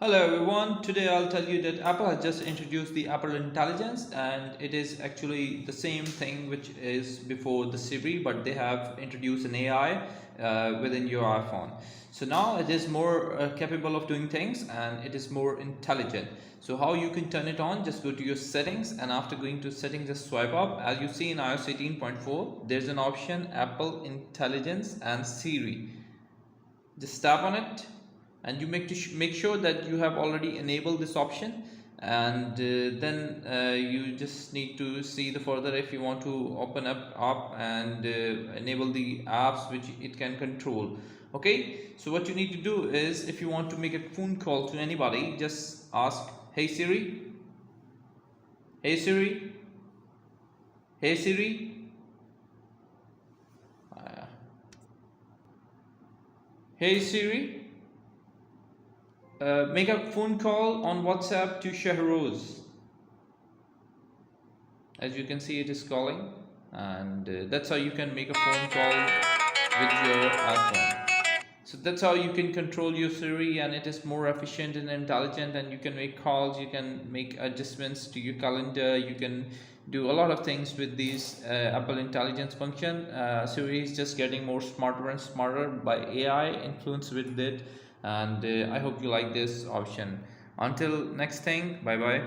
Hello everyone, today I'll tell you that Apple has just introduced the Apple Intelligence, and it is actually the same thing which is before the Siri, but they have introduced an AI within your iPhone. So now it is more capable of doing things and it is more intelligent. So how you can turn it on, just go to your settings, and after going to settings just swipe up. As you see in iOS 18.4, there's an option Apple Intelligence and Siri. Just tap on it and you make sure that you have already enabled this option, and then you just need to see the further if you want to open up and enable the apps which it can control. Okay, so what you need to do is, if you want to make a phone call to anybody, just ask, hey Siri, hey Siri, hey Siri, uh, hey Siri, make a phone call on WhatsApp to Shahroz. As you can see, it is calling, and that's how you can make a phone call with your iPhone. So that's how you can control your Siri, and it is more efficient and intelligent, and you can make calls, you can make adjustments to your calendar, you can do a lot of things with these Apple Intelligence function. Siri is just getting more smarter and smarter by AI influence with it, and I hope you like this option. Until next thing, bye bye.